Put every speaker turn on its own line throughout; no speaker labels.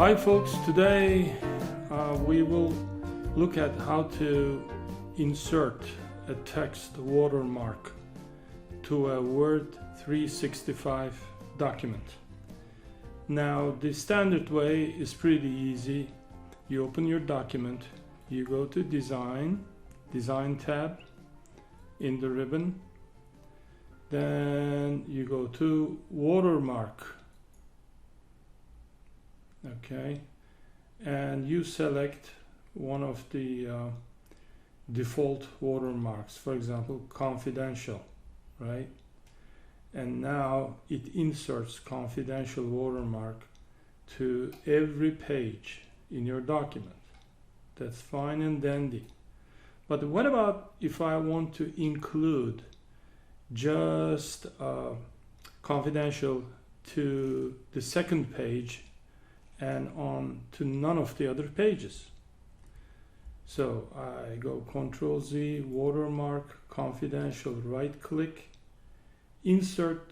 Hi folks, today we will look at how to insert a text watermark to a Word 365 document. Now the standard way is pretty easy. You open your document, you go to Design tab in the ribbon, then you go to Watermark. Okay, and you select one of the default watermarks, for example confidential, right? And now it inserts confidential watermark to every page in your document. That's fine and dandy. But what about if I want to include just confidential to the second page and on to none of the other pages? So I go Ctrl-Z, watermark, confidential, right click, insert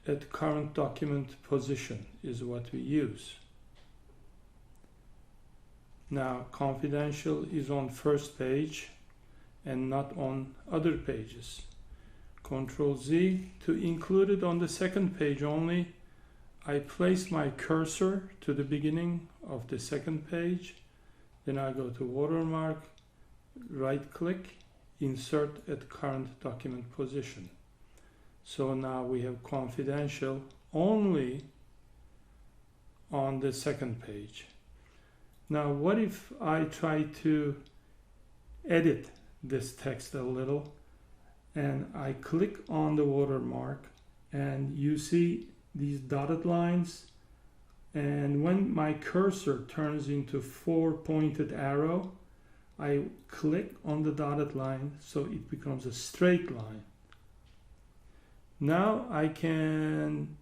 at current document position is what we use. Now confidential is on first page and not on other pages. Ctrl-Z to include it on the second page only. I place my cursor to the beginning of the second page, then I go to watermark, right click, insert at current document position. So now we have confidential only on the second page. Now what if I try to edit this text a little and I click on the watermark and you see these dotted lines, and when my cursor turns into 4-pointed arrow, I click on the dotted line so it becomes a straight line. Now I can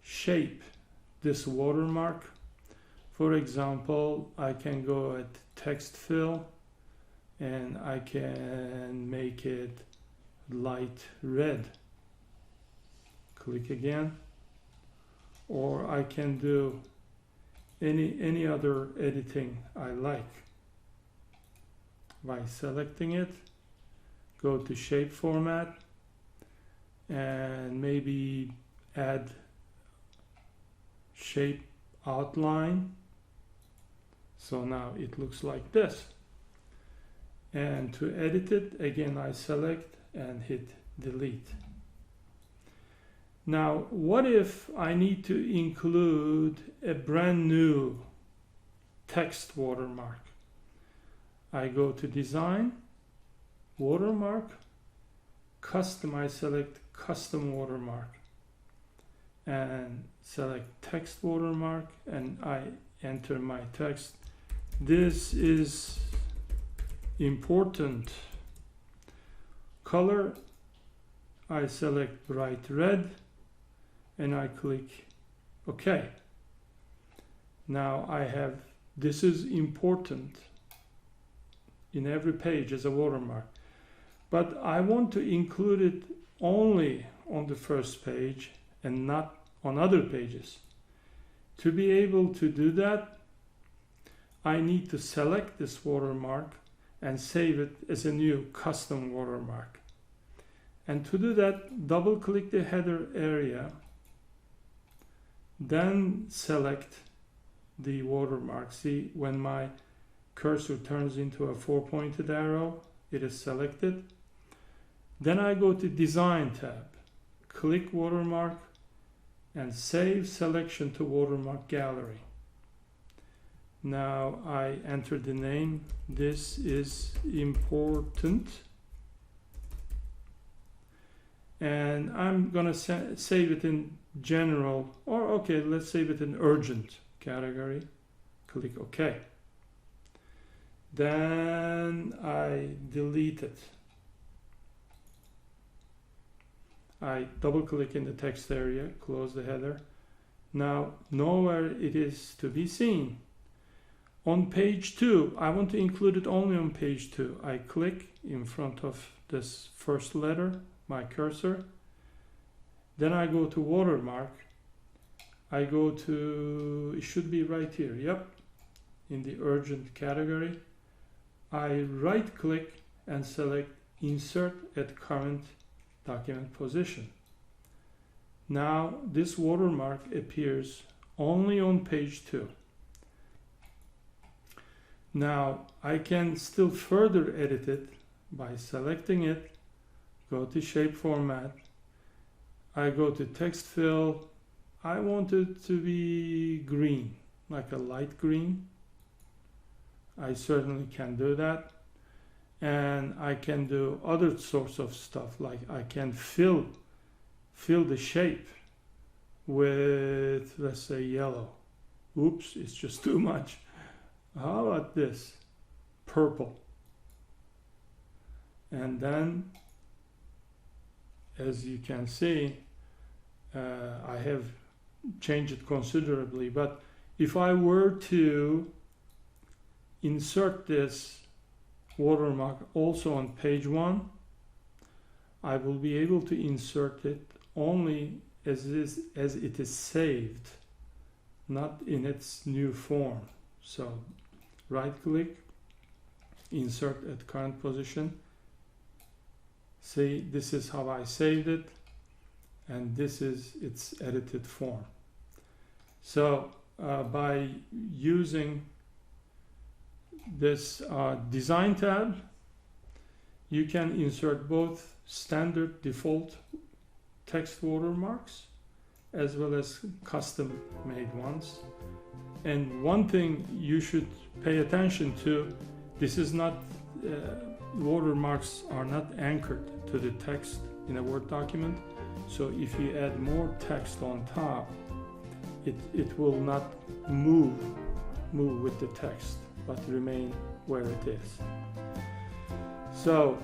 shape this watermark. For example, I can go at text fill and I can make it light red. Click again. Or I can do any other editing I like. By selecting it, go to shape format and maybe add shape outline. So now it looks like this. And to edit it, again I select and hit delete. Now, what if I need to include a brand new text watermark? I go to Design, Watermark, Custom, I select Custom Watermark and select Text Watermark and I enter my text. This is important. Color, I select bright red and I click OK. Now I have, this is important in every page as a watermark, but I want to include it only on the first page and not on other pages. To be able to do that, I need to select this watermark and save it as a new custom watermark. And to do that, double click the header area, then select the watermark. See, when my cursor turns into a 4-pointed arrow, it is selected. Then I go to Design tab, click watermark and save selection to watermark gallery. Now I enter the name. This is important. And I'm gonna save it in general, or okay, let's save it in urgent category. Click OK. Then I delete it. I double click in the text area, close the header. Now nowhere it is to be seen. On page 2, I want to include it only on page 2. I click in front of this first letter, my cursor. Then I go to watermark. I go to, it should be right here, yep, in the urgent category. I right click and select insert at current document position. Now this watermark appears only on page 2. Now I can still further edit it by selecting it, go to shape format, I go to text fill, I want it to be green, like a light green. I certainly can do that. And I can do other sorts of stuff, like I can fill the shape with, let's say, yellow. Oops, it's just too much. How about this? Purple. And then, as you can see, I have changed it considerably. But if I were to insert this watermark also on page 1, I will be able to insert it only as it is saved, not in its new form. So right click, insert at current position. See, this is how I saved it, and this is its edited form. So by using this design tab, you can insert both standard default text watermarks as well as custom made ones. And one thing you should pay attention to, this is not watermarks are not anchored to the text in a Word document. So if you add more text on top, it will not move with the text, but remain where it is. So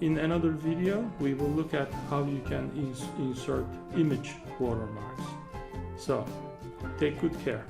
in another video, we will look at how you can insert image watermarks. So take good care.